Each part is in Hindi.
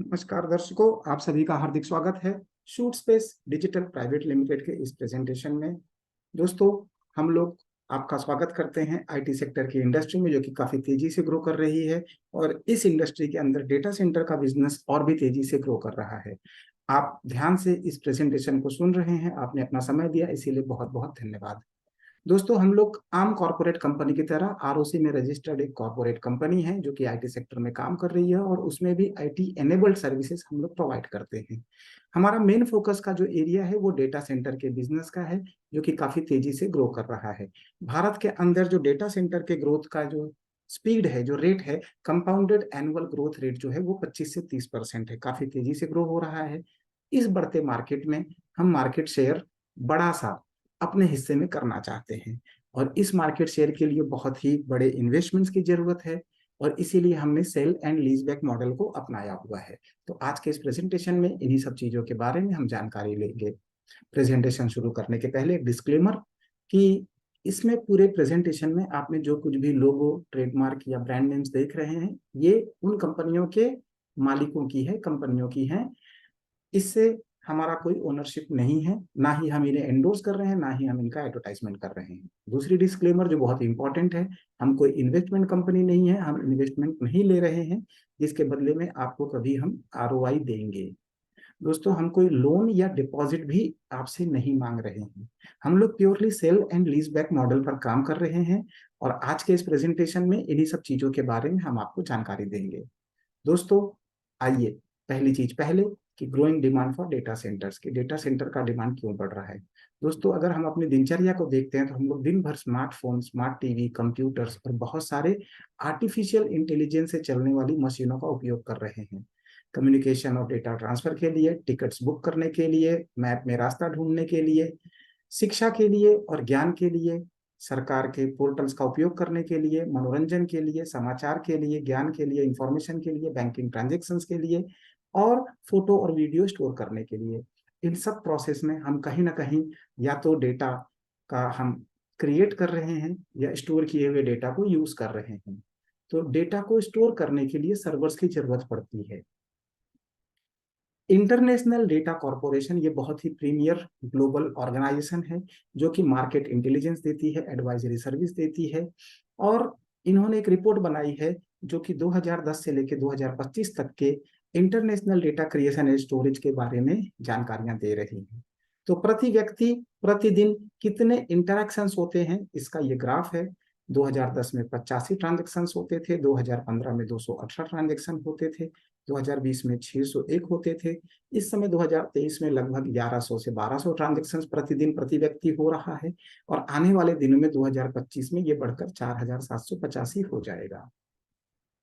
नमस्कार दर्शकों, आप सभी का हार्दिक स्वागत है shoot space digital private limited के इस प्रेजेंटेशन में। दोस्तों, हम लोग आपका स्वागत करते हैं आईटी सेक्टर की इंडस्ट्री में, जो कि काफी तेजी से ग्रो कर रही है। और इस इंडस्ट्री के अंदर डेटा सेंटर का बिजनेस और भी तेजी से ग्रो कर रहा है। आप ध्यान से इस प्रेजेंटेशन को सुन रहे हैं, आपने अपना समय दिया, इसीलिए बहुत बहुत धन्यवाद। दोस्तों, हम लोग आम कॉरपोरेट कंपनी की तरह आरओसी में रजिस्टर्ड एक कॉरपोरेट कंपनी है जो कि आईटी सेक्टर में काम कर रही है, और उसमें भी आईटी एनेबल्ड सर्विसेज हम लोग प्रोवाइड करते हैं। हमारा मेन फोकस का जो एरिया है वो डेटा सेंटर के बिजनेस का है, जो कि काफी तेजी से ग्रो कर रहा है। भारत के अंदर जो डेटा सेंटर के ग्रोथ का जो स्पीड है, जो रेट है, कंपाउंडेड एनुअल ग्रोथ रेट जो है वो 25 से 30% है। काफी तेजी से ग्रो हो रहा है। इस बढ़ते मार्केट में हम मार्केट शेयर बड़ा सा अपने हिस्से में करना चाहते हैं, और इस मार्केट शेयर के लिए बहुत ही बड़े इन्वेस्टमेंट्स की जरूरत है, और इसीलिए हमने sale and lease back model को अपनाया हुआ है। तो आज के इस प्रेजेंटेशन में इन्हीं सब चीजों के बारे में हम जानकारी लेंगे। प्रेजेंटेशन शुरू करने के पहले एक डिस्क्लेमर कि इसमें पूरे प्रेजेंटेशन में आपने जो कुछ भी लोगो, ट्रेडमार्क या ब्रांड नेम्स देख रहे हैं, ये उन कंपनियों के मालिकों की है, कंपनियों की है। इससे हमारा कोई ओनरशिप नहीं है, ना ही हम इन्हें एंडोर्स कर रहे हैं, ना ही हम इनका एडवर्टाइजमेंट कर रहे हैं। दूसरी डिस्क्लेमर जो बहुत इंपॉर्टेंट है, हम कोई इन्वेस्टमेंट कंपनी नहीं है, हम इन्वेस्टमेंट नहीं ले रहे हैं जिसके बदले में आपको कभी हम आरओआई देंगे। दोस्तों, हम कोई लोन या डिपॉजिट भी आपसे नहीं मांग रहे हैं। हम लोग purely sale and lease back model पर काम कर रहे हैं, और आज के इस प्रेजेंटेशन में इन्हीं सब चीजों के बारे में हम आपको जानकारी देंगे। दोस्तों, आइए, पहली चीज पहले कि growing demand for data centres की डेटा सेंटर का डिमांड क्यों बढ़ रहा है। दोस्तों, अगर हम अपनी दिनचर्या को देखते हैं तो हम लोग दिन भर स्मार्टफोन, स्मार्ट टीवी, कंप्यूटर्स और बहुत सारे आर्टिफिशियल इंटेलिजेंस से चलने वाली मशीनों का उपयोग कर रहे हैं। कम्युनिकेशन और डेटा ट्रांसफर के लिए, टिकट्स बुक करने के लिए, मैप में रास्ता ढूंढने के लिए, शिक्षा के लिए और ज्ञान के लिए, सरकार के पोर्टल्स का उपयोग करने के लिए, मनोरंजन के लिए, समाचार के लिए, ज्ञान के लिए, इंफॉर्मेशन के लिए, बैंकिंग ट्रांजेक्शन्स के लिए, और फोटो और वीडियो स्टोर करने के लिए। इन सब प्रोसेस में हम कहीं ना कहीं या तो डेटा का हम क्रिएट कर रहे हैं या स्टोर किए हुए डेटा को यूज कर रहे हैं। तो डेटा को स्टोर करने के लिए सर्वर्स की जरूरत पड़ती है। इंटरनेशनल डेटा कॉरपोरेशन ये बहुत ही प्रीमियर ग्लोबल ऑर्गेनाइजेशन है, जो कि मार्केट इंटेलिजेंस देती है, एडवाइजरी सर्विस देती है। और इन्होंने एक रिपोर्ट बनाई है जो कि 2010 से लेकर 2025 तक के international data creation and storage के बारे में जानकारियां दे रही है। तो प्रति व्यक्ति प्रतिदिन कितने इंटरेक्शंस होते हैं, इसका ये ग्राफ है। 2010 में 85 ट्रांजेक्शन होते थे, 2015 में 218 ट्रांजेक्शन होते थे, 2020 में 601 होते थे। इस समय 2023 में लगभग 1100 से 1200 ट्रांजेक्शन प्रतिदिन प्रति व्यक्ति हो रहा है, और आने वाले दिनों में 2025 में ये बढ़कर 4785 हो जाएगा।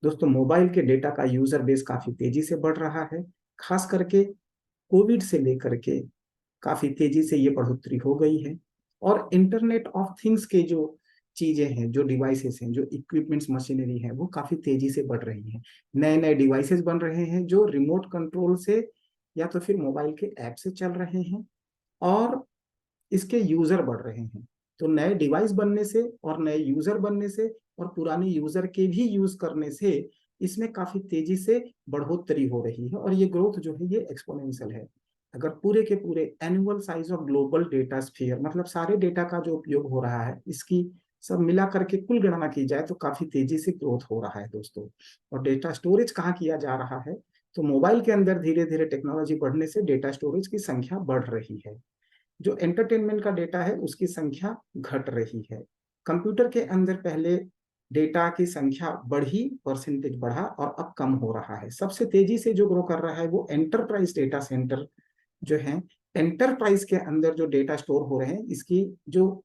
दोस्तों, मोबाइल के डेटा का यूजर बेस काफी तेजी से बढ़ रहा है। खास करके कोविड से लेकर के काफी तेजी से ये बढ़ोतरी हो गई है। और इंटरनेट ऑफ थिंग्स के जो चीजें हैं, जो डिवाइसेस हैं, जो इक्विपमेंट्स, मशीनरी है, वो काफी तेजी से बढ़ रही हैं। नए नए डिवाइसेस बन रहे हैं जो रिमोट कंट्रोल से या तो फिर मोबाइल के ऐप से चल रहे हैं, और इसके यूजर बढ़ रहे हैं। तो नए डिवाइस बनने से और नए यूजर बनने से और पुराने यूजर के भी यूज करने से इसमें काफी तेजी से बढ़ोतरी हो रही है, और ये ग्रोथ जो है ये एक्सपोनेंशियल है। अगर पूरे के पूरे annual size of global data sphere, मतलब सारे डेटा का जो उपयोग हो रहा है, इसकी सब मिला करके कुल गणना की जाए तो काफी तेजी से ग्रोथ हो रहा है दोस्तों। और डेटा स्टोरेज कहाँ किया जा रहा है, तो मोबाइल के अंदर धीरे धीरे टेक्नोलॉजी बढ़ने से डेटा स्टोरेज की संख्या बढ़ रही है। जो एंटरटेनमेंट का डेटा है उसकी संख्या घट रही है। कंप्यूटर के अंदर पहले डेटा की संख्या बढ़ी, परसेंटेज बढ़ा, और अब कम हो रहा है। सबसे तेजी से जो ग्रो कर रहा है वो एंटरप्राइज डेटा सेंटर जो है। एंटरप्राइज के अंदर जो डेटा स्टोर हो रहे हैं, इसकी जो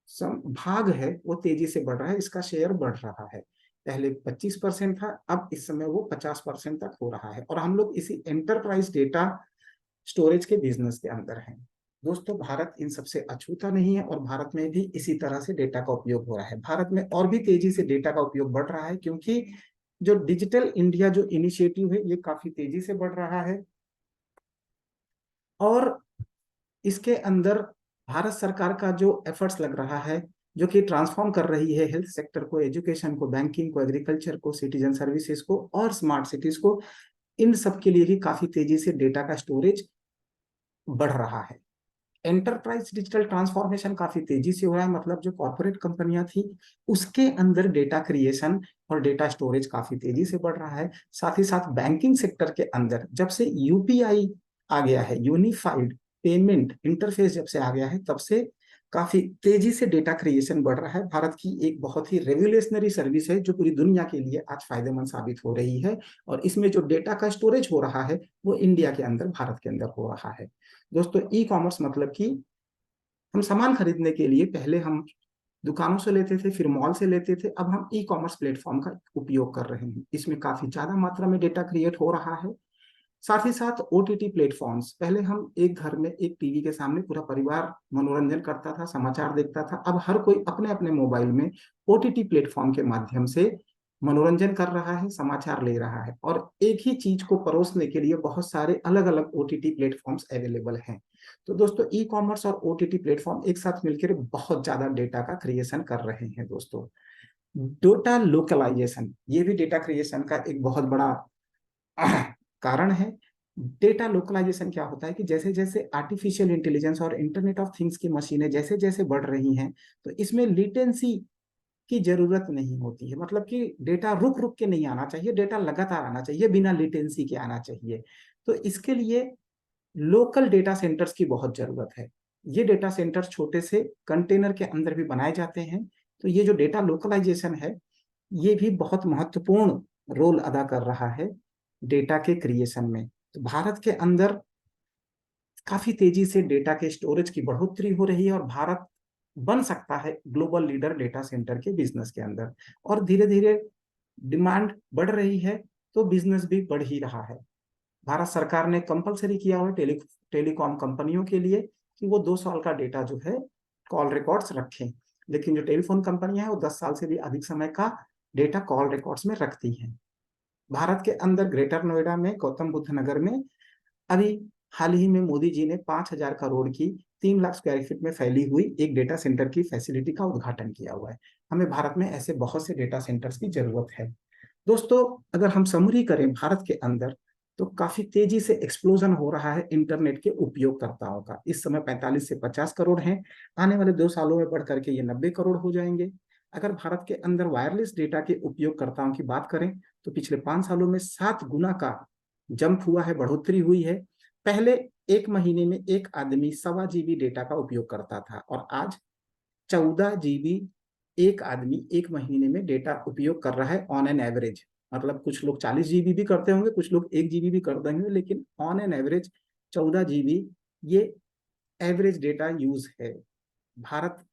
भाग है वो तेजी से बढ़ रहा है, इसका शेयर बढ़ रहा है। पहले 25% था, अब इस समय वो 50% तक हो रहा है, और हम लोग इसी एंटरप्राइज डेटा स्टोरेज के बिजनेस के अंदर हैं। दोस्तों, भारत इन सबसे अछूता नहीं है, और भारत में भी इसी तरह से डेटा का उपयोग हो रहा है। भारत में और भी तेजी से डेटा का उपयोग बढ़ रहा है, क्योंकि जो डिजिटल इंडिया जो इनिशिएटिव है ये काफी तेजी से बढ़ रहा है। और इसके अंदर भारत सरकार का जो एफर्ट्स लग रहा है, जो कि ट्रांसफॉर्म कर रही है हेल्थ सेक्टर को, एजुकेशन को, बैंकिंग को, एग्रीकल्चर को, सिटीजन सर्विसेज को और स्मार्ट सिटीज को, इन सब के लिए भी काफी तेजी से डेटा का स्टोरेज बढ़ रहा है। एंटरप्राइज डिजिटल ट्रांसफॉर्मेशन काफी तेजी से हो रहा है, मतलब जो कॉर्पोरेट कंपनियां थी उसके अंदर डेटा क्रिएशन और डेटा स्टोरेज काफी तेजी से बढ़ रहा है। साथ ही साथ बैंकिंग सेक्टर के अंदर जब से यूपीआई आ गया है, यूनिफाइड पेमेंट इंटरफेस जब से आ गया है, तब से काफी तेजी से डेटा क्रिएशन बढ़ रहा है। भारत की एक बहुत ही रेवोल्यूशनरी सर्विस है जो पूरी दुनिया के लिए आज फायदेमंद साबित हो रही है, और इसमें जो डेटा का स्टोरेज हो रहा है वो इंडिया के अंदर, भारत के अंदर हो रहा है। दोस्तों, ई कॉमर्स मतलब कि हम सामान खरीदने के लिए पहले हम दुकानों से लेते थे, फिर मॉल से लेते थे, अब हम ई कॉमर्स प्लेटफॉर्म का उपयोग कर रहे हैं। इसमें काफी ज्यादा मात्रा में डेटा क्रिएट हो रहा है। साथ ही साथ ओटीटी प्लेटफॉर्म्स, पहले हम एक घर में एक टीवी के सामने पूरा परिवार मनोरंजन करता था, समाचार देखता था, अब हर कोई अपने अपने मोबाइल में ओटीटी प्लेटफॉर्म के माध्यम से मनोरंजन कर रहा है, समाचार ले रहा है, और एक ही चीज को परोसने के लिए बहुत सारे अलग अलग ओटीटी प्लेटफॉर्म्स अवेलेबल हैं। तो दोस्तों, ई कॉमर्स और ओटीटी प्लेटफॉर्म एक साथ मिलकर बहुत ज्यादा डेटा का क्रिएशन कर रहे हैं। दोस्तों, डेटा लोकलाइजेशन ये भी डेटा क्रिएशन का एक बहुत बड़ा कारण है। डेटा लोकलाइजेशन क्या होता है कि जैसे जैसे आर्टिफिशियल इंटेलिजेंस और इंटरनेट ऑफ थिंग्स की मशीनें जैसे जैसे बढ़ रही हैं, तो इसमें लिटेंसी की जरूरत नहीं होती है। मतलब कि डेटा रुक रुक के नहीं आना चाहिए, डेटा लगातार आना चाहिए, बिना लिटेंसी के आना चाहिए। तो इसके लिए लोकल डेटा सेंटर्स की बहुत जरूरत है। ये डेटा सेंटर छोटे से कंटेनर के अंदर भी बनाए जाते हैं। तो ये जो डेटा लोकलाइजेशन है, ये भी बहुत महत्वपूर्ण रोल अदा कर रहा है डेटा के क्रिएशन में। तो भारत के अंदर काफी तेजी से डेटा के स्टोरेज की बढ़ोतरी हो रही है, और भारत बन सकता है ग्लोबल लीडर डेटा सेंटर के बिजनेस के अंदर। और धीरे धीरे डिमांड बढ़ रही है, तो बिजनेस भी बढ़ ही रहा है। भारत सरकार ने कंपलसरी किया हुआ टेलीकॉम कंपनियों के लिए कि वो 2 साल का डेटा जो है कॉल रिकॉर्ड्स रखें, लेकिन जो टेलीफोन कंपनियां हैं वो 10 साल से भी अधिक समय का डेटा कॉल रिकॉर्ड्स में रखती हैं। भारत के अंदर ग्रेटर नोएडा में, गौतम बुद्ध नगर में अभी हाल ही में मोदी जी ने 5,000 करोड़ की 3 लाख स्क्वायर फीट में फैली हुई एक डेटा सेंटर की फैसिलिटी का उद्घाटन किया हुआ है। हमें भारत में ऐसे बहुत से डेटा सेंटर्स की जरूरत है। दोस्तों, अगर हम समरी करें भारत के अंदर, तो काफी तेजी से एक्सप्लोजन हो रहा है इंटरनेट के उपयोगकर्ताओं का। इस समय 45 से 50 करोड़ हैं, आने वाले 2 सालों में बढ़ करके ये 90 करोड़ हो जाएंगे। अगर भारत के अंदर वायरलेस डेटा के उपयोगकर्ताओं की बात करें, तो पिछले 5 सालों में 7 गुना का जंप हुआ है, बढ़ोतरी हुई है। पहले एक महीने में एक आदमी 1.25 GB डेटा का उपयोग करता था, और आज 14 GB एक आदमी एक महीने में डेटा उपयोग कर रहा है ऑन एन एवरेज। मतलब कुछ लोग 40 GB भी करते होंगे, कुछ लोग 1 GB भी कर देंगे, लेकिन ऑन एन एवरेज 14 GB ये एवरेज डेटा यूज है। भारत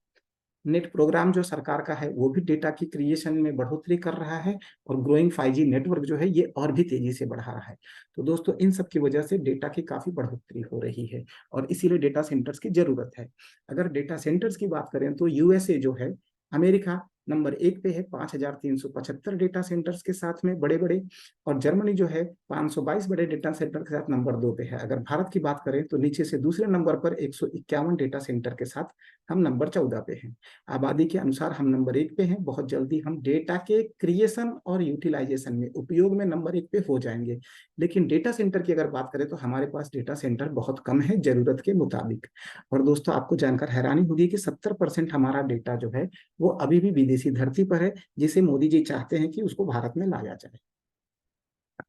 नेट प्रोग्राम जो सरकार का है वो भी डेटा की क्रिएशन में बढ़ोतरी कर रहा है, और ग्रोइंग 5G नेटवर्क जो है ये और भी तेजी से बढ़ा रहा है। तो दोस्तों, इन सब की वजह से डेटा की काफी बढ़ोतरी हो रही है, और इसीलिए डेटा सेंटर्स की जरूरत है। अगर डेटा सेंटर्स की बात करें तो यूएसए जो है, अमेरिका नंबर 1 पे है 5,375 डेटा सेंटर्स के साथ में बड़े बड़े, और जर्मनी जो है 522 बड़े डेटा सेंटर के साथ नंबर 2 पे है। अगर भारत की बात करें तो नीचे से दूसरे नंबर पर 151 डेटा सेंटर के साथ हम नंबर 14 पे हैं। आबादी के अनुसार हम नंबर 1 पे हैं। बहुत जल्दी हम डेटा के क्रिएशन और यूटिलाइजेशन में, उपयोग में नंबर 1 पे हो जाएंगे। लेकिन डेटा सेंटर की अगर बात करें तो हमारे पास डेटा सेंटर बहुत कम है जरूरत के मुताबिक। और दोस्तों, आपको जानकर हैरानी होगी कि 70% हमारा डेटा जो है वो अभी भी विदेशी धरती पर है, जिसे मोदी जी चाहते हैं कि उसको भारत में लाया जाए।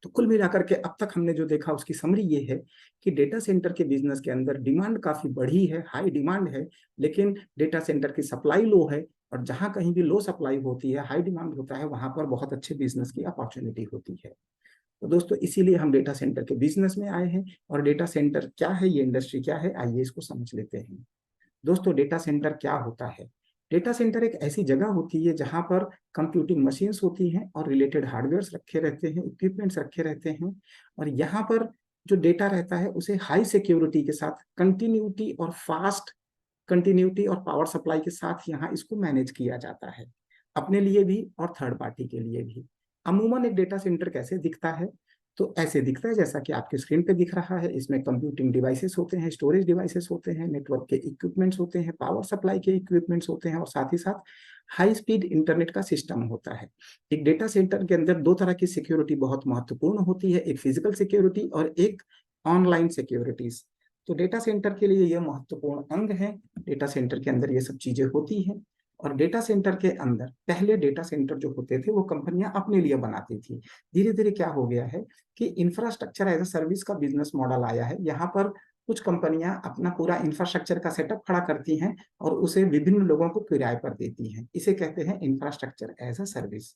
तो कुल मिलाकर के अब तक हमने जो देखा उसकी समरी ये है कि डेटा सेंटर के बिजनेस के अंदर डिमांड काफी बढ़ी है, हाई डिमांड है, लेकिन डेटा सेंटर की सप्लाई लो है। और जहां कहीं भी लो सप्लाई होती है, हाई डिमांड होता है, वहां पर बहुत अच्छे बिजनेस की अपॉर्चुनिटी होती है। तो दोस्तों, इसीलिए हम डेटा सेंटर के बिजनेस में आए हैं। और डेटा सेंटर क्या है, ये इंडस्ट्री क्या है, आइए इसको समझ लेते हैं। दोस्तों, डेटा सेंटर क्या होता है? डेटा सेंटर एक ऐसी जगह होती है जहां पर कंप्यूटिंग मशीन्स होती हैं और रिलेटेड हार्डवेयर रखे रहते हैं, इक्विपमेंट्स रखे रहते हैं। और यहाँ पर जो डेटा रहता है उसे हाई सिक्योरिटी के साथ, कंटिन्यूटी और फास्ट कंटिन्यूटी और पावर सप्लाई के साथ यहाँ इसको मैनेज किया जाता है, अपने लिए भी और थर्ड पार्टी के लिए भी। अमूमन एक डेटा सेंटर कैसे दिखता है? तो ऐसे दिखता है जैसा कि आपके स्क्रीन पे दिख रहा है। इसमें कंप्यूटिंग डिवाइसेस होते हैं, स्टोरेज डिवाइसेस होते हैं, नेटवर्क के इक्विपमेंट्स होते हैं, पावर सप्लाई के इक्विपमेंट्स होते हैं और साथ ही साथ हाई स्पीड इंटरनेट का सिस्टम होता है। एक डेटा सेंटर के अंदर दो तरह की सिक्योरिटी बहुत महत्वपूर्ण होती है, एक फिजिकल सिक्योरिटी और एक ऑनलाइन सिक्योरिटीज। तो डेटा सेंटर के लिए यह महत्वपूर्ण अंग है। डेटा सेंटर के अंदर ये सब चीजें होती हैं। और डेटा सेंटर के अंदर पहले डेटा सेंटर जो होते थे वो कंपनियां अपने लिए बनाती थी। धीरे धीरे क्या हो गया है कि इंफ्रास्ट्रक्चर एज अ सर्विस का बिजनेस मॉडल आया है। यहाँ पर कुछ कंपनियां अपना पूरा इंफ्रास्ट्रक्चर का सेटअप खड़ा करती हैं और उसे विभिन्न लोगों को किराए पर देती हैं। इसे कहते हैं इंफ्रास्ट्रक्चर एज अ सर्विस।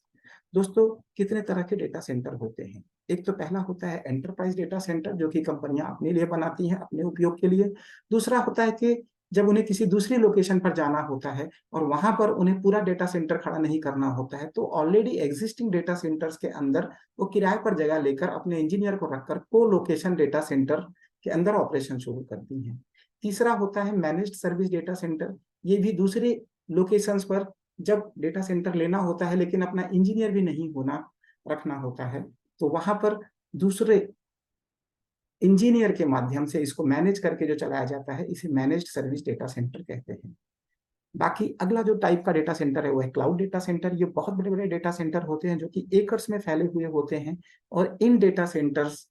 दोस्तों, कितने तरह के डेटा सेंटर होते हैं? एक तो पहला होता है एंटरप्राइज डेटा सेंटर, जो कि कंपनियां अपने लिए बनाती हैं, अपने उपयोग के लिए। दूसरा होता है कि जब उन्हें किसी दूसरी लोकेशन पर जाना होता है और वहां पर उन्हें पूरा डेटा सेंटर खड़ा नहीं करना होता है, तो ऑलरेडी एग्जिस्टिंग डेटा सेंटर्स के अंदर वो किराए पर जगह लेकर अपने इंजीनियर को रखकर को लोकेशन डेटा सेंटर के अंदर ऑपरेशन शुरू करती हैं। तीसरा होता है मैनेज्ड सर्विस डेटा सेंटर। ये भी दूसरे लोकेशंस पर जब डेटा सेंटर लेना होता है लेकिन अपना इंजीनियर भी नहीं होना रखना होता है, तो वहां पर दूसरे इंजीनियर के माध्यम से इसको मैनेज करके जो चलाया जाता है, इसे मैनेज्ड सर्विस डेटा सेंटर कहते हैं। बाकी अगला जो टाइप का डेटा सेंटर है वो है क्लाउड डेटा सेंटर। ये बहुत बड़े बड़े डेटा सेंटर होते हैं जो कि एकर्स में फैले हुए होते हैं। और इन डेटा सेंटर्स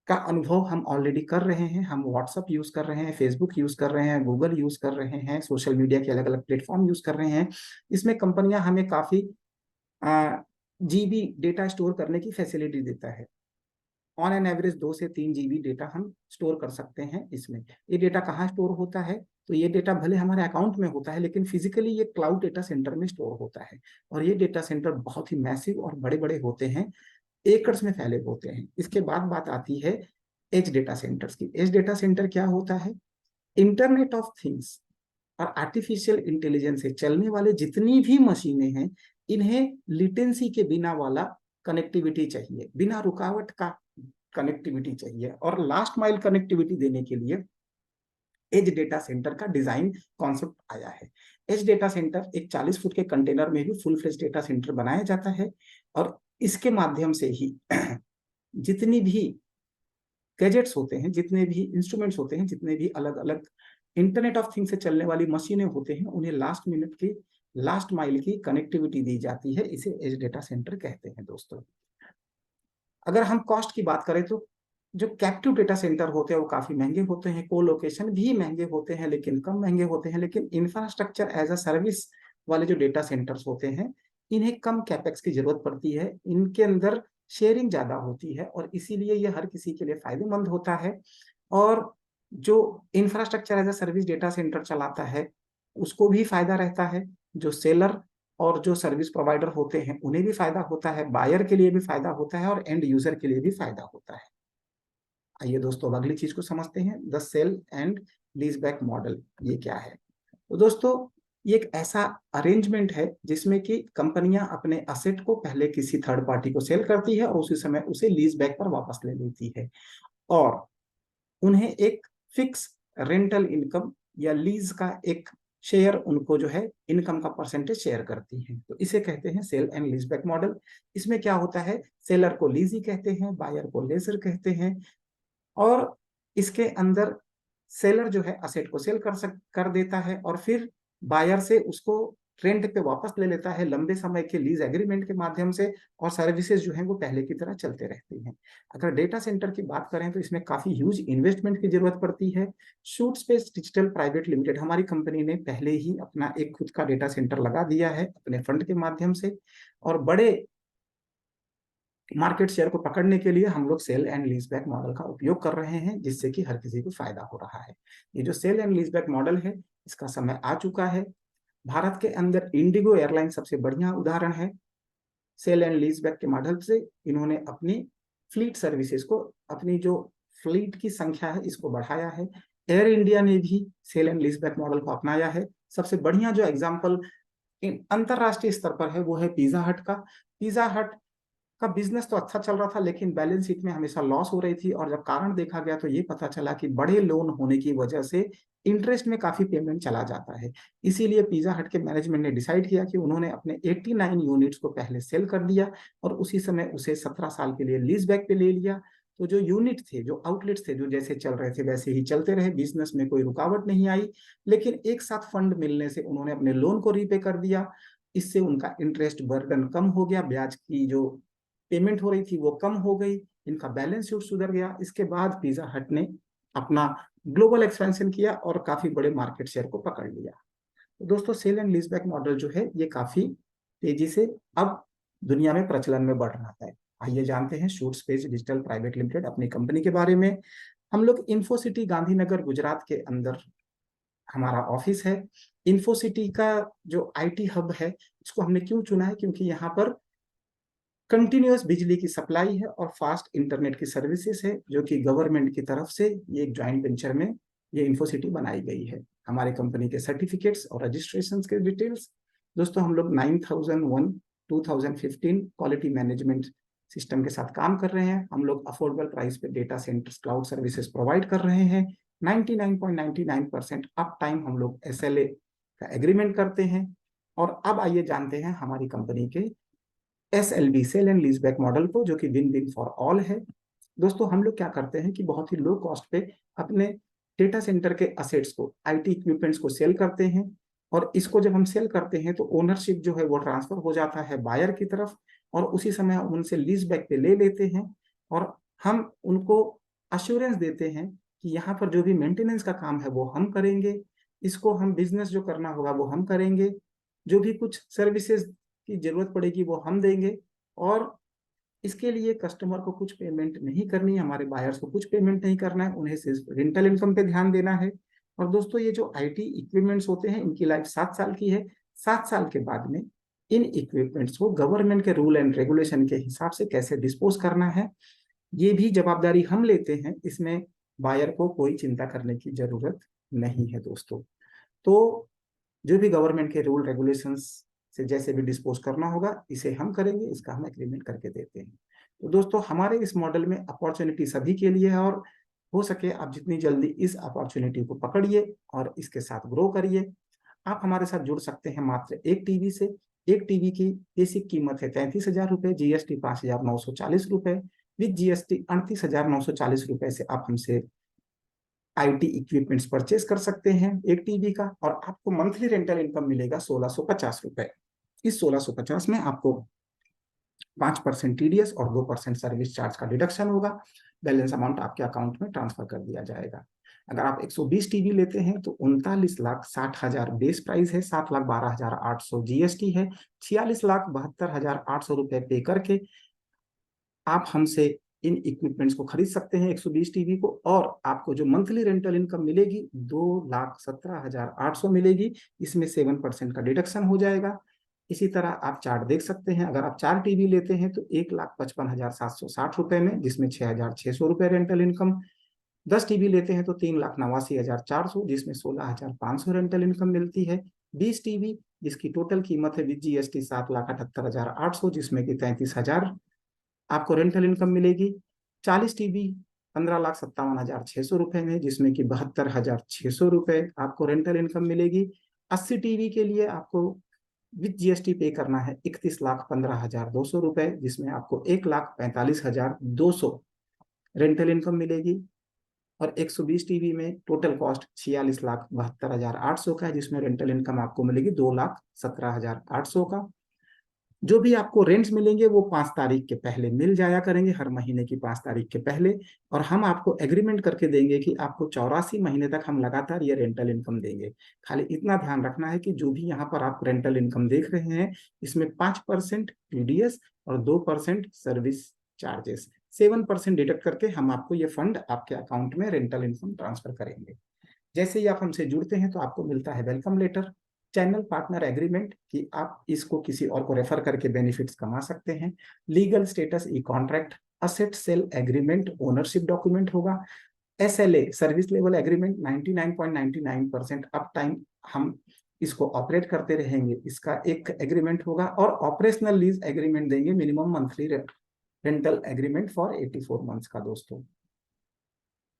का अनुभव हम ऑलरेडी कर रहे हैं। हम व्हाट्सअप यूज कर रहे हैं, फेसबुक यूज कर रहे हैं, गूगल यूज कर रहे हैं, सोशल मीडिया के अलग अलग प्लेटफॉर्म यूज कर रहे हैं। इसमें कंपनियां हमें काफी जीबी डेटा स्टोर करने की फैसिलिटी देता है। ऑन एन एवरेज 2 से 3 GB डेटा हम स्टोर कर सकते हैं इसमें। ये डेटा कहाँ स्टोर होता है? तो ये डेटा भले हमारे अकाउंट में होता है लेकिन फिजिकली ये क्लाउड डेटा सेंटर में स्टोर होता है। और ये डेटा सेंटर बहुत ही मैसिव और बड़े बड़े होते हैं, एकर्स में फैले होते हैं। इसके बाद बात आती है एज डेटा सेंटर्स की। एज डेटा सेंटर क्या होता है? इंटरनेट ऑफ थिंग्स और आर्टिफिशियल इंटेलिजेंस से चलने वाले जितनी भी मशीनें हैं, इन्हें लिटेंसी के बिना वाला कनेक्टिविटी चाहिए, बिना रुकावट का कनेक्टिविटी चाहिए। और लास्ट माइल कनेक्टिविटी देने के लिए एज डेटा सेंटर का डिजाइन कॉन्सेप्ट आया है। एज डेटा सेंटर एक 40 फुट के कंटेनर में भी फुल फ्लेज डेटा सेंटर बनाया जाता है और इसके माध्यम से ही जितनी भी गैजेट्स होते हैं, जितने भी इंस्ट्रूमेंट्स होते हैं, जितने भी अलग अलग इंटरनेट ऑफ थिंग्स से चलने वाली मशीनें होते हैं, उन्हें लास्ट मिनट की लास्ट माइल की कनेक्टिविटी दी जाती है। इसे एज डेटा सेंटर कहते हैं। दोस्तों, अगर हम कॉस्ट की बात करें तो जो कैप्टिव डेटा सेंटर होते हैं वो काफी महंगे होते हैं, को लोकेशन भी महंगे होते हैं लेकिन कम महंगे होते हैं। लेकिन इंफ्रास्ट्रक्चर एज अ सर्विस वाले जो डेटा सेंटर्स होते हैं, इन्हें कम कैपेक्स की जरूरत पड़ती है, इनके अंदर शेयरिंग ज्यादा होती है और इसीलिए ये हर किसी के लिए फायदेमंद होता है। और जो infrastructure as a service data centre चलाता है उसको भी फायदा रहता है, जो सेलर और जो सर्विस प्रोवाइडर होते हैं उन्हें भी फायदा होता है, बायर के लिए भी फायदा होता है और एंड यूजर के लिए भी फायदा होता है। आइए दोस्तों, अब अगली चीज को समझते हैं, the sale and lease back model. ये क्या है? तो दोस्तों, ये एक ऐसा अरेंजमेंट है जिसमें कि कंपनियां अपने असेट को पहले किसी थर्ड पार्टी को सेल करती है और उसी समय उसे लीज बैक पर वापस ले लेती है और उन्हें एक फिक्स रेंटल इनकम या लीज का एक शेयर, उनको जो है इनकम का परसेंटेज शेयर करती हैं। तो इसे कहते हैं sale and lease back model. इसमें क्या होता है, सेलर को लीजी कहते हैं, बायर को लेजर कहते हैं। और इसके अंदर सेलर जो है असेट को सेल कर देता है और फिर बायर से उसको रेंट पे वापस ले लेता है लंबे समय के लीज एग्रीमेंट के माध्यम से। और सर्विसेज जो है वो पहले की तरह चलते रहती हैं। अगर डेटा सेंटर की बात करें तो इसमें काफी ह्यूज इन्वेस्टमेंट की जरूरत पड़ती है। Shoot space digital private limited, हमारी कंपनी ने पहले ही अपना एक खुद का डेटा सेंटर लगा दिया है अपने फंड के माध्यम से। और बड़े मार्केट शेयर को पकड़ने के लिए हम लोग sale and lease back model का उपयोग कर रहे हैं, जिससे कि हर किसी को फायदा हो रहा है। ये जो sale and lease back model है, इसका समय आ चुका है। भारत के अंदर इंडिगो एयरलाइन सबसे बढ़िया उदाहरण है। सेल एंड लीज बैक के मॉडल से इन्होंने अपनी फ्लीट सर्विसेज को, अपनी जो फ्लीट की संख्या है इसको बढ़ाया है। एयर इंडिया ने भी sale and lease back model को अपनाया है। सबसे बढ़िया जो एग्जाम्पल अंतरराष्ट्रीय स्तर पर है वो है पिज्जा हट का। पिज्जा हट का बिजनेस तो अच्छा चल रहा था लेकिन बैलेंस शीट में हमेशा लॉस हो रही थी और जब कारण देखा गया तो ये पता चला कि बड़े लोन होने की वजह से इंटरेस्ट में काफी पेमेंट चला जाता है। इसीलिए पिज्जा हट के मैनेजमेंट ने डिसाइड किया कि उन्होंने अपने 89 यूनिट्स को पहले सेल कर दिया और उसी समय उसे 17 साल के लिए लीज बैक पे ले लिया। तो जो यूनिट थे, जो आउटलेट्स थे, जो जैसे चल रहे थे वैसे ही चलते रहे, बिजनेस में कोई रुकावट नहीं आई। लेकिन एक साथ फंड मिलने से उन्होंने अपने लोन को रीपे कर दिया। इससे उनका इंटरेस्ट बर्डन कम हो गया, ब्याज की जो पेमेंट हो रही थी वो कम हो गई, इनका बैलेंस शीट सुधर गया। इसके बाद पिज्जा हट ने अपना ग्लोबल एक्सपेंशन किया और काफी बड़े मार्केट शेयर को पकड़ लिया। तो दोस्तों, सेल एंड लीजबैक मॉडल जो है ये काफी तेजी से अब दुनिया में प्रचलन में बढ़ रहा है। आइए जानते हैं shoot space digital private limited अपनी कंपनी के बारे में। हम लोग इन्फोसिटी गांधीनगर गुजरात के अंदर हमारा ऑफिस है। इन्फोसिटी का जो आईटी हब है, इसको हमने क्यों चुना है, क्योंकि यहाँ पर कंटिन्यूअस बिजली की सप्लाई है और फास्ट इंटरनेट की सर्विसेज है, जो कि गवर्नमेंट की तरफ से ये एक ज्वाइंट वेंचर में ये इन्फोसिटी बनाई गई है। हमारे कंपनी के सर्टिफिकेट्स और रजिस्ट्रेशन के डिटेल्स, दोस्तों हम लोग 9001 2015 क्वालिटी मैनेजमेंट सिस्टम के साथ काम कर रहे हैं। हम लोग अफोर्डेबल प्राइस पे data centres cloud services provide कर रहे हैं। 99.99% अप टाइम हम लोग SLA का एग्रीमेंट करते हैं। और अब आइए जानते हैं हमारी कंपनी के SLB सेल एंड लीजबैक मॉडल को, जो कि विन विन फॉर ऑल है। दोस्तों, हम लोग क्या करते हैं कि बहुत ही लो कॉस्ट पे अपने डेटा सेंटर के असेट्स को, आईटी इक्विपमेंट्स को सेल करते हैं। और इसको जब हम सेल करते हैं तो ओनरशिप जो है वो ट्रांसफर हो जाता है बायर की तरफ, और उसी समय हम उनसे लीज बैक पे ले लेते हैं। और हम उनको अश्योरेंस देते हैं कि यहाँ पर जो भी मेंटेनेंस का काम है वो हम करेंगे, इसको हम बिजनेस जो करना होगा वो हम करेंगे, जो भी कुछ सर्विसेज की जरूरत पड़ेगी वो हम देंगे। और इसके लिए कस्टमर को कुछ पेमेंट नहीं करनी है, हमारे बायर्स को कुछ पेमेंट नहीं करना है, उन्हें सिर्फ रेंटल इनकम पे ध्यान देना है। और दोस्तों, ये जो आईटी इक्विपमेंट्स होते हैं इनकी लाइफ 7 साल की है। 7 साल के बाद में इन इक्विपमेंट्स को गवर्नमेंट के रूल एंड रेगुलेशन के हिसाब से कैसे डिस्पोज करना है, ये भी जवाबदारी हम लेते हैं। इसमें बायर को कोई चिंता करने की जरूरत नहीं है दोस्तों। तो जो भी गवर्नमेंट के रूल रेगुलेशंस से जैसे भी डिस्पोज करना होगा, इसे हम करेंगे, इसका हम एग्रीमेंट करके देते हैं। तो दोस्तों, हमारे इस मॉडल में अपॉर्चुनिटी सभी के लिए है, और हो सके आप जितनी जल्दी इस अपॉर्चुनिटी को पकड़िए और इसके साथ ग्रो करिए। आप हमारे साथ जुड़ सकते हैं मात्र एक टीवी से। एक टीवी की बेसिक कीमत है 33,000 रुपए, GST 5,940 रुपए, विद GST 38,940 रुपए से आप हमसे आईटी इक्विपमेंट्स परचेज कर सकते हैं एक टीवी का। और आपको मंथली रेंटल इनकम मिलेगा 1,650 रुपए। इस 1,650 में आपको 5% TDS और 2% सर्विस चार्ज का डिडक्शन होगा। बैलेंस अमाउंट आपके अकाउंट में ट्रांसफर कर दिया जाएगा। अगर आप 120 टीवी लेते हैं तो 39,60,000 बेस प्राइस है, 7,12,800 GST है, 46,72,800 रुपए पे करके आप हमसे इन इक्विपमेंट्स को खरीद सकते हैं 120 टीवी को। और आपको जो मंथली रेंटल इनकम मिलेगी 2,17,800 मिलेगी। इसमें 7% का डिडक्शन हो जाएगा। इसी तरह आप चार्ट देख सकते हैं। अगर आप 4 टीवी लेते हैं तो 1,55,760 रुपए में, जिसमें 6,600 रुपए रेंटल इनकम। 10 टीवी लेते हैं तो 3,89,400, जिसमें 16,500 रेंटल इनकम मिलती है। 20 टीवी जिसकी टोटल कीमत है विद GST 7,78,800, जिसमें कि 33,000 आपको रेंटल इनकम मिलेगी। 40 टीवी 15,57,600 रुपए में, जिसमें कि 72,600 रुपए आपको रेंटल इनकम मिलेगी। 80 टीवी के लिए आपको विद GST पे करना है 31,15,200 रुपए, जिसमें आपको 1,45,200 रेंटल इनकम मिलेगी। और 120 टीवी में टोटल कॉस्ट 46,72,800 का है, जिसमें रेंटल इनकम आपको मिलेगी 2,17,800 का। जो भी आपको रेंट्स मिलेंगे वो 5 तारीख के पहले मिल जाया करेंगे, हर महीने की 5 तारीख के पहले। और हम आपको एग्रीमेंट करके देंगे कि आपको 84 महीने तक हम लगातार ये रेंटल इनकम देंगे। खाली इतना ध्यान रखना है कि जो भी यहाँ पर आप रेंटल इनकम देख रहे हैं, इसमें 5% TDS और 2% सर्विस चार्जेस, 7% डिडक्ट करके हम आपको ये फंड आपके अकाउंट में रेंटल इनकम ट्रांसफर करेंगे। जैसे ही आप हमसे जुड़ते हैं तो आपको मिलता है welcome letter, channel partner agreement कि आप इसको किसी और को रेफर करके बेनिफिट्स कमा सकते हैं, legal status e contract, asset sale agreement, ownership document होगा, SLA service level agreement, 99.99% uptime हम इसको ऑपरेट करते रहेंगे, इसका एक एग्रीमेंट होगा। और ऑपरेशनल लीज एग्रीमेंट देंगे, minimum monthly rental agreement for 84 months का। दोस्तों,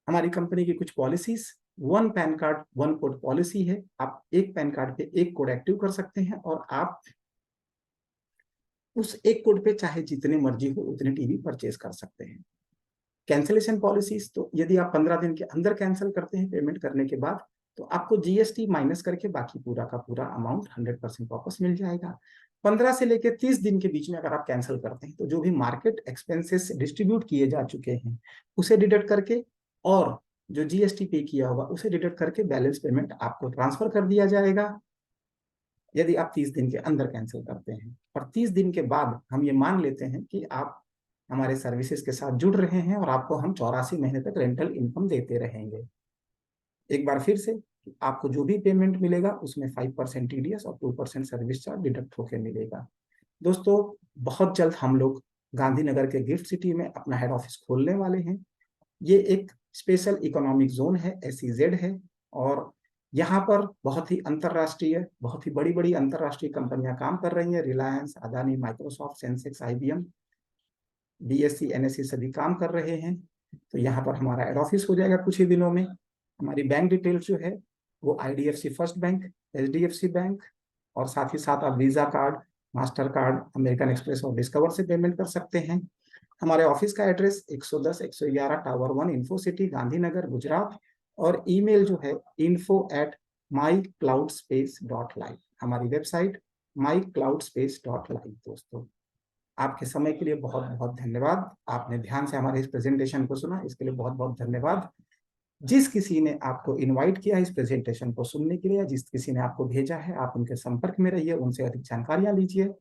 हमारी कंपनी की कुछ policies one pan card one code policy है। आप एक पैन कार्ड पे एक कोड एक्टिव कर सकते हैं और आप उस एक कोड पे चाहे जितने मर्जी हो उतने टीवी परचेज कर सकते हैं। कैंसिलेशन पॉलिसीज, तो यदि आप 15 दिन के अंदर कैंसिल करते हैं पेमेंट करने के बाद, तो आपको जीएसटी माइनस करके बाकी पूरा का पूरा अमाउंट 100% वापस मिल जाएगा। 15 से लेकर 30 दिन के बीच में अगर आप कैंसिल करते हैं तो जो भी मार्केट एक्सपेंसेस डिस्ट्रीब्यूट किए जा चुके हैं उसे डिडक्ट करके और जो जीएसटी पे किया होगा उसे डिडक्ट करके बैलेंस पेमेंट आपको ट्रांसफर कर दिया जाएगा, यदि आप 30 दिन के अंदर कैंसिल करते हैं। और 30 दिन के बाद हम ये मान लेते हैं कि आप हमारे सर्विसेज के साथ जुड़ रहे हैं और आपको हम 84 महीने तक रेंटल इनकम देते रहेंगे। एक बार फिर से, आपको जो भी पेमेंट मिलेगा उसमें 5% टीडीएस और 2% सर्विस चार्ज डिडक्ट होकर मिलेगा। दोस्तों, बहुत जल्द हम लोग गांधीनगर के गिफ्ट सिटी में अपना हेड ऑफिस खोलने वाले हैं। ये एक स्पेशल इकोनॉमिक जोन है, SEZ है, और यहाँ पर बहुत ही अंतर्राष्ट्रीय, बहुत ही बड़ी बड़ी अंतर्राष्ट्रीय कंपनियां काम कर रही हैं। Reliance, Adani, Microsoft, Sensex, IBM, BSE, NSE सभी काम कर रहे हैं। तो यहाँ पर हमारा हेड ऑफिस हो जाएगा कुछ ही दिनों में। हमारी बैंक डिटेल्स जो है वो IDFC first bank, HDFC bank, और साथ ही साथ आप visa card, master card, American express और डिस्कवर से पेमेंट कर सकते हैं। हमारे ऑफिस का address 110 111 tower 1 info city, Gandhinagar, Gujarat, और ईमेल जो है info@mycloudspace.live, हमारी वेबसाइट mycloudspace.live। दोस्तों, आपके समय के लिए बहुत बहुत धन्यवाद। आपने ध्यान से हमारे इस प्रेजेंटेशन को सुना, इसके लिए बहुत बहुत धन्यवाद। जिस किसी ने आपको इनवाइट किया इस प्रेजेंटेशन को सुनने के लिए, जिस किसी ने आपको भेजा है, आप उनके संपर्क में रहिए, उनसे अधिक जानकारियां लीजिए।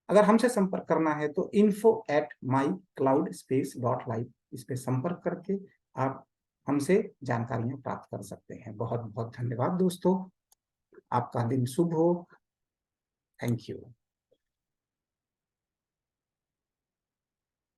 अगर हमसे संपर्क करना है तो info@mycloudspace.live इस पे संपर्क करके आप हमसे जानकारियां प्राप्त कर सकते हैं। बहुत बहुत धन्यवाद दोस्तों, आपका दिन शुभ हो। Thank you.